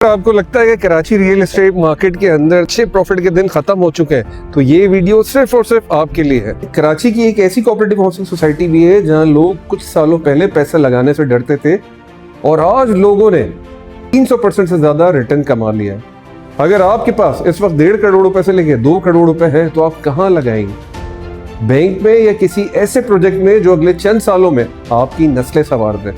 आपको लगता है कि कराची रियल एस्टेट मार्केट के अंदर अच्छे प्रॉफिट के दिन खत्म हो चुके हैं, तो ये वीडियो सिर्फ और सिर्फ आपके लिए है। कराची की एक ऐसी कोऑपरेटिव हाउसिंग सोसाइटी भी है जहां लोग कुछ सालों पहले पैसा लगाने से डरते थे और आज लोगों ने 300% से ज्यादा रिटर्न कमा लिया है। अगर आपके पास इस वक्त 1.5 करोड़ रुपए से लेके 2 करोड़ रुपए है तो आप कहाँ लगाएंगे? बैंक में या किसी ऐसे प्रोजेक्ट में जो अगले चंद सालों में आपकी नस्लें संवार दे।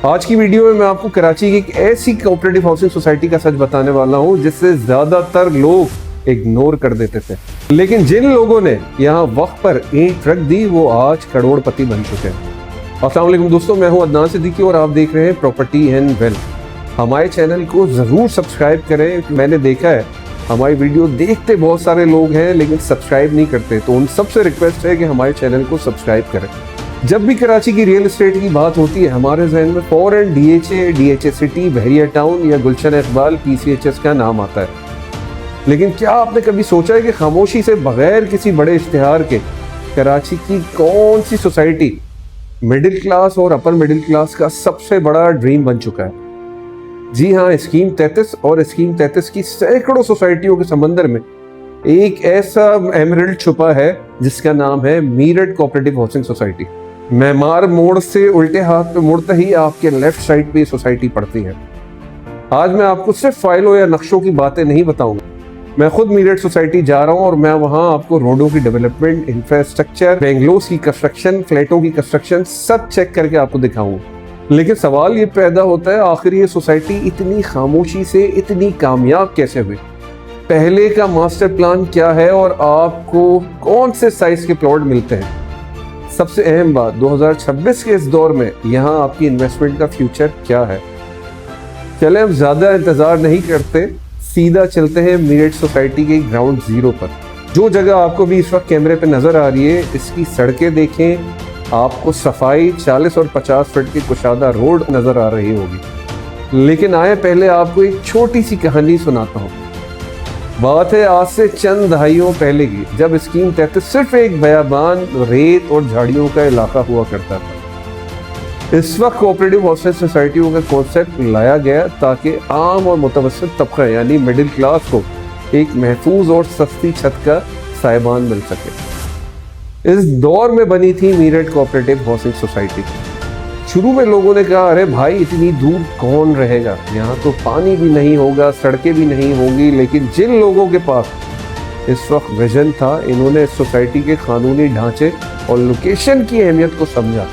आज की वीडियो में मैं आपको कराची की एक ऐसी कोऑपरेटिव हाउसिंग सोसाइटी का सच बताने वाला हूं जिससे ज्यादातर लोग इग्नोर कर देते थे, लेकिन जिन लोगों ने यहां वक्त पर ईंट रख दी वो आज करोड़पति बन चुके हैं। अस्सलाम वालेकुम दोस्तों, मैं हूं अदनान सिद्दीकी और आप देख रहे हैं प्रॉपर्टी एंड वेल्थ। हमारे चैनल को जरूर सब्सक्राइब करें। मैंने देखा है हमारी वीडियो देखते बहुत सारे लोग हैं लेकिन सब्सक्राइब नहीं करते, तो उन सबसे रिक्वेस्ट है कि हमारे चैनल को सब्सक्राइब करें। जब भी कराची की रियल एस्टेट की बात होती है हमारे जहन में फौरन डीएचए सिटी, बहरिया टाउन या गुलशन इकबाल PCHS का नाम आता है। लेकिन क्या आपने कभी सोचा है कि खामोशी से बगैर किसी बड़े इश्तिहार के कराची की कौन सी सोसाइटी मिडिल क्लास और अपर मिडिल क्लास का सबसे बड़ा ड्रीम बन चुका है? जी हाँ, स्कीम 33 और स्कीम 33 की सैकड़ों सोसाइटियों के समंदर में एक ऐसा एमरल्ड छुपा है जिसका नाम है Meerut cooperative housing society. Maymar मोड़ से उल्टे हाथ पे मुड़ते ही आपके लेफ्ट साइड पे सोसाइटी पड़ती है। आज मैं आपको सिर्फ फाइलों या नक्शों की बातें नहीं बताऊंगा, मैं खुद मीरठ सोसाइटी जा रहा हूं और मैं वहां आपको रोडों की डेवलपमेंट, इंफ्रास्ट्रक्चर, बेंगलोस की कंस्ट्रक्शन, फ्लैटों की कंस्ट्रक्शन सब चेक करके आपको दिखाऊंगा। लेकिन सवाल ये पैदा होता है, आखिर ये सोसाइटी इतनी खामोशी से इतनी कामयाब कैसे हुई? पहले का मास्टर प्लान क्या है और आपको कौन से साइज के प्लॉट मिलते हैं? सबसे अहम बात, 2026 के इस दौर में यहाँ आपकी इन्वेस्टमेंट का फ्यूचर क्या है? चले अब ज्यादा इंतजार नहीं करते, सीधा चलते हैं मीरठ सोसाइटी के ग्राउंड जीरो पर। जो जगह आपको भी इस वक्त कैमरे पे नजर आ रही है, इसकी सड़कें देखें, आपको सफाई 40 और 50 फीट की कुशादा रोड नजर आ रही होगी। लेकिन आए पहले आपको एक छोटी सी कहानी सुनाता हूँ। बात है आज से चंद दहाइयों पहले की, जब स्कीम 33 सिर्फ एक बयाबान, रेत और झाड़ियों का इलाका हुआ करता था। इस वक्त कोऑपरेटिव हाउसिंग सोसाइटियों का कॉन्सेप्ट लाया गया ताकि आम और मुतवस्सित तबका यानी मिडिल क्लास को एक महफूज और सस्ती छत का साइबान मिल सके। इस दौर में बनी थी मीरठ कोऑपरेटिव हाउसिंग सोसाइटी। शुरू में लोगों ने कहा, अरे भाई इतनी दूर कौन रहेगा, यहाँ तो पानी भी नहीं होगा, सड़कें भी नहीं होंगी। लेकिन जिन लोगों के पास इस वक्त विजन था, इन्होंने इस सोसाइटी के कानूनी ढांचे और लोकेशन की अहमियत को समझा।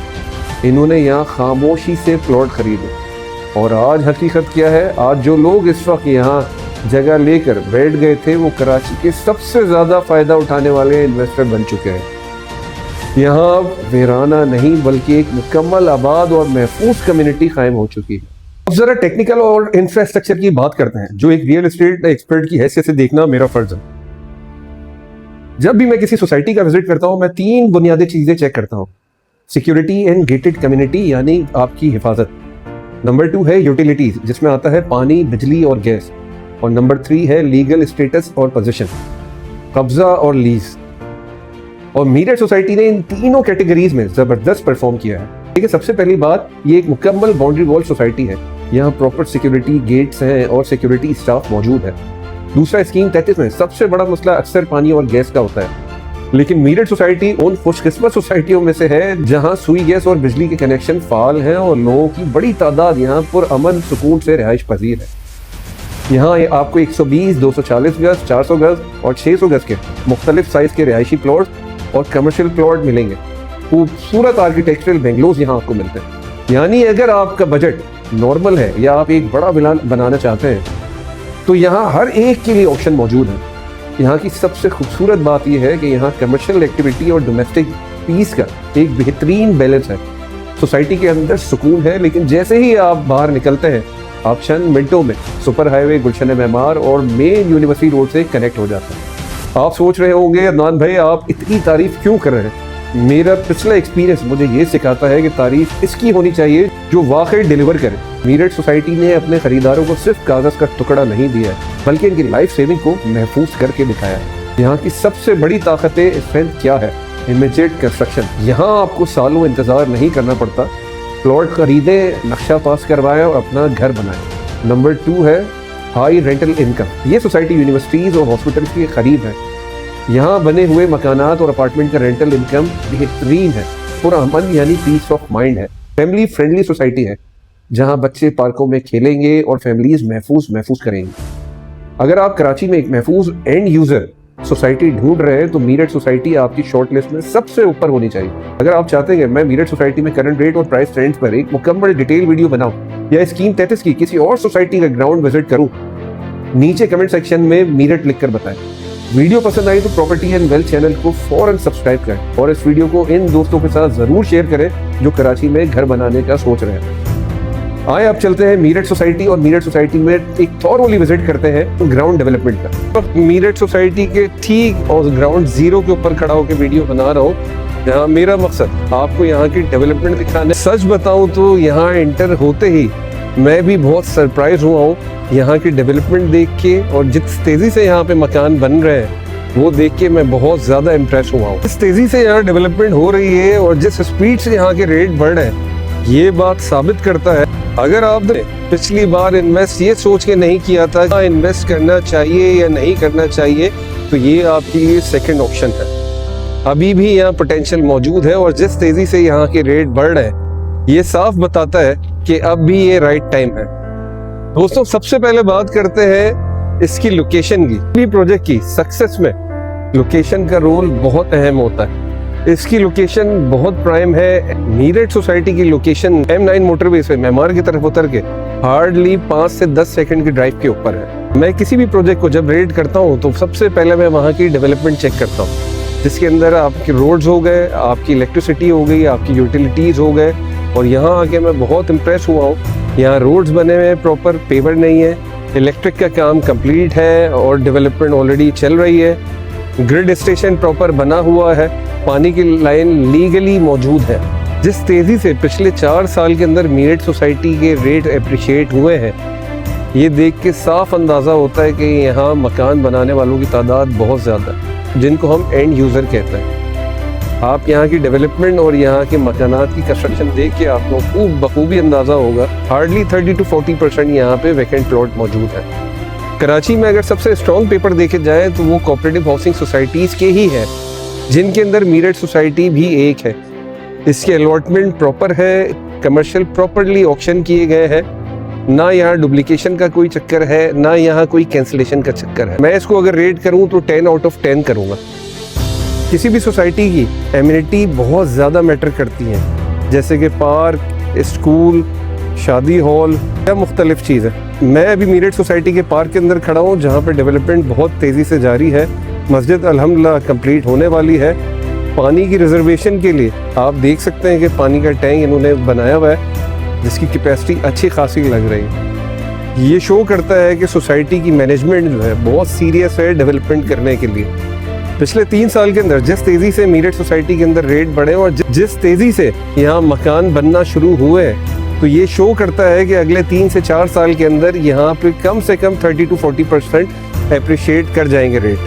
इन्होंने यहाँ खामोशी से प्लॉट खरीदे और आज हकीकत क्या है? आज जो लोग इस वक्त यहाँ जगह लेकर बैठ गए थे वो कराची के सबसे ज़्यादा फ़ायदा उठाने वाले इन्वेस्टर बन चुके हैं। यहाँ वीराना नहीं बल्कि एक मुकम्मल आबाद और महफूज कम्युनिटी कायम हो चुकी है। अब जरा टेक्निकल और इंफ्रास्ट्रक्चर की बात करते हैं, जो एक रियल एस्टेट एक्सपर्ट की हैसियत से देखना मेरा फर्ज है। जब भी मैं किसी सोसाइटी का विजिट करता हूँ, मैं 3 बुनियादी चीजें चेक करता हूँ। सिक्योरिटी एंड गेटेड कम्युनिटी यानी आपकी हिफाजत। नंबर 2 है यूटिलिटीज, जिसमें आता है पानी, बिजली और गैस। और नंबर 3 है लीगल स्टेटस और पोजीशन, कब्जा और लीज। और मीरठ सोसाइटी ने इन तीनों कैटेगरीज में जबरदस्त परफॉर्म किया है। ठीक है, सबसे पहली बात, ये एक मुकम्मल बाउंड्री वॉल सोसाइटी है। यहाँ प्रॉपर सिक्योरिटी गेट्स हैं और सिक्योरिटी स्टाफ मौजूद है। दूसरा, स्कीम 33 में सबसे बड़ा मसला अक्सर पानी और गैस का होता है, लेकिन मीरठ सोसाइटी उन खुशकिस्मत सोसाइटियों में से है जहाँ सुई गैस और बिजली के कनेक्शन फाल हैं और लोगों की बड़ी तादाद यहाँ पर अमन सुकून से रिहाइश पजीर है। यहाँ आपको 120, 240 गज, 400 गज और 600 गज के मुख्तलिफ साइज के रिहायशी प्लॉट और कमर्शियल प्लॉट मिलेंगे। खूबसूरत आर्किटेक्चरल बेंगलोस यहाँ आपको मिलते हैं। यानी अगर आपका बजट नॉर्मल है या आप एक बड़ा विला बनाना चाहते हैं तो यहाँ हर एक के लिए ऑप्शन मौजूद है। यहाँ की सबसे खूबसूरत बात यह है कि यहाँ कमर्शियल एक्टिविटी और डोमेस्टिक पीस का एक बेहतरीन बैलेंस है। सोसाइटी के अंदर सुकून है, लेकिन जैसे ही आप बाहर निकलते हैं आप चंद मिनटों में सुपर हाईवे, गुलशन मेमार और मेन यूनिवर्सिटी रोड से कनेक्ट हो जाते हैं। आप सोच रहे होंगे, अदनान भाई आप इतनी तारीफ क्यों कर रहे हैं? मेरा पिछला एक्सपीरियंस मुझे ये सिखाता है कि तारीफ इसकी होनी चाहिए जो वाकई डिलीवर करे। मीरठ सोसाइटी ने अपने खरीदारों को सिर्फ कागज का टुकड़ा नहीं दिया है, बल्कि इनकी लाइफ सेविंग को महफूज करके दिखाया है। यहाँ की सबसे बड़ी ताकतें स्ट्रेंथ क्या है? Immediate construction. यहाँ आपको सालों इंतजार नहीं करना पड़ता। प्लॉट खरीदें, नक्शा पास करवाएं और अपना घर बनाएं। नंबर 2 है हाई रेंटल इनकम। ये सोसाइटी यूनिवर्सिटीज़ और हॉस्पिटल के करीब है। यहाँ बने हुए मकानात और अपार्टमेंट का रेंटल इनकम बेहतरीन है। पूरा अमन यानी पीस ऑफ माइंड है। फैमिली फ्रेंडली सोसाइटी है जहाँ बच्चे पार्कों में खेलेंगे और फैमिलीज महफूज करेंगी। अगर आप कराची में एक महफूज एंड यूजर सोसाइटी ढूंढ रहे हैं तो मीरठ सोसाइटी आपकी शॉर्ट लिस्ट में सबसे ऊपर होनी चाहिए। अगर आप चाहते हैं मैं मीरठ सोसाइटी में करंट रेट और प्राइस ट्रेंड्स पर एक मुकम्मल डिटेल वीडियो बनाऊं या स्कीम 33 की किसी और सोसाइटी का ग्राउंड विजिट करूं, नीचे कमेंट सेक्शन में मीरठ लिखकर बताएं। वीडियो पसंद आई तो प्रॉपर्टी एंड वेल्थ चैनल को फौरन सब्सक्राइब करें और इस वीडियो को इन दोस्तों के साथ जरूर शेयर करें जो कराची में घर बनाने का सोच रहे हैं। आए अब चलते हैं मीरठ सोसाइटी और मीरठ सोसाइटी में एक थॉरली विजिट करते हैं ग्राउंड डेवलपमेंट का। तो मीरठ सोसाइटी के ठीक और ग्राउंड जीरो के ऊपर खड़ा होकर वीडियो बना रहा हूँ जहाँ मेरा मकसद आपको यहाँ की डेवलपमेंट दिखाना। सच बताऊँ तो यहाँ एंटर होते ही मैं भी बहुत सरप्राइज हुआ हूँ यहाँ की डेवलपमेंट देख के, और जिस तेजी से यहाँ पे मकान बन रहे हैं वो देख के मैं बहुत ज्यादा इम्प्रेस हुआ हूँ। इस तेजी से यहाँ डेवलपमेंट हो रही है और जिस स्पीड से यहाँ के रेट बढ़ रहे हैं ये बात साबित करता है अगर आपने पिछली बार इन्वेस्ट ये सोच के नहीं किया था इन्वेस्ट करना चाहिए या नहीं करना चाहिए, तो ये आपके लिए सेकंड ऑप्शन है। अभी भी यहाँ पोटेंशियल मौजूद है और जिस तेजी से यहाँ के रेट बढ़ रहे हैं ये साफ बताता है कि अब भी ये राइट टाइम है। दोस्तों सबसे पहले बात करते हैं इसकी लोकेशन की। भी प्रोजेक्ट की सक्सेस में लोकेशन का रोल बहुत अहम होता है। इसकी लोकेशन बहुत प्राइम है। मीरठ सोसाइटी की लोकेशन M9 मोटरवे से मेमार की तरफ उतर के हार्डली 5 से 10 सेकंड की ड्राइव के ऊपर है। मैं किसी भी प्रोजेक्ट को जब रेड करता हूँ तो सबसे पहले मैं वहाँ की डेवलपमेंट चेक करता हूँ, जिसके अंदर आपकी रोड्स हो गए, आपकी इलेक्ट्रिसिटी हो गई, आपकी यूटिलिटीज हो गए। और यहाँ आके मैं बहुत इम्प्रेस हुआ हूँ। यहाँ रोड्स बने हुए हैं, प्रॉपर पेवर नहीं है, इलेक्ट्रिक का काम कंप्लीट है और डेवलपमेंट ऑलरेडी चल रही है। ग्रिड स्टेशन प्रॉपर बना हुआ है, पानी की लाइन लीगली मौजूद है। जिस तेजी से पिछले 4 साल के अंदर मीरठ सोसाइटी के रेट अप्रिशिएट हुए हैं ये देख के साफ अंदाज़ा होता है कि यहाँ मकान बनाने वालों की तादाद बहुत ज़्यादा है, जिनको हम एंड यूज़र कहते हैं। आप यहाँ की डेवलपमेंट और यहाँ के मकानात की कंस्ट्रक्शन देख के आपको खूब बखूबी अंदाज़ा होगा। हार्डली 30 to 40% यहाँ पे वैकेंट प्लॉट मौजूद है। कराची में अगर सबसे स्ट्रॉन्ग पेपर देखे जाए तो वो कोऑपरेटिव हाउसिंग सोसाइटीज़ के ही है, जिनके अंदर मीरठ सोसाइटी भी एक है। इसके अलॉटमेंट प्रॉपर है, कमर्शियल प्रॉपरली ऑक्शन किए गए हैं, ना यहाँ डुप्लीकेशन का कोई चक्कर है, ना यहाँ कोई कैंसिलेशन का चक्कर है। मैं इसको अगर रेट करूँ तो 10 out of 10 करूँगा। किसी भी सोसाइटी की एमिनिटी बहुत ज़्यादा मैटर करती हैं, जैसे कि पार्क, स्कूल, शादी हॉल या मुख्तलिफ चीज़ें। मैं अभी मीरठ सोसाइटी के पार्क के अंदर खड़ा हूँ जहाँ पर डेवलपमेंट बहुत तेज़ी से जारी है। मस्जिद अल्हम्दुलिल्लाह कंप्लीट होने वाली है। पानी की रिजर्वेशन के लिए आप देख सकते हैं कि पानी का टैंक इन्होंने बनाया हुआ है जिसकी कैपेसिटी अच्छी खासी लग रही है। ये शो करता है कि सोसाइटी की मैनेजमेंट जो है बहुत सीरियस है डेवलपमेंट करने के लिए। पिछले 3 साल के अंदर जिस तेज़ी से मीरठ सोसाइटी के अंदर रेट बढ़े और जिस तेज़ी से यहाँ मकान बनना शुरू हुए हैं, तो ये शो करता है कि अगले 3 से 4 साल के अंदर यहाँ पे कम से कम 30 to 40% अप्रिशिएट कर जाएंगे रेट।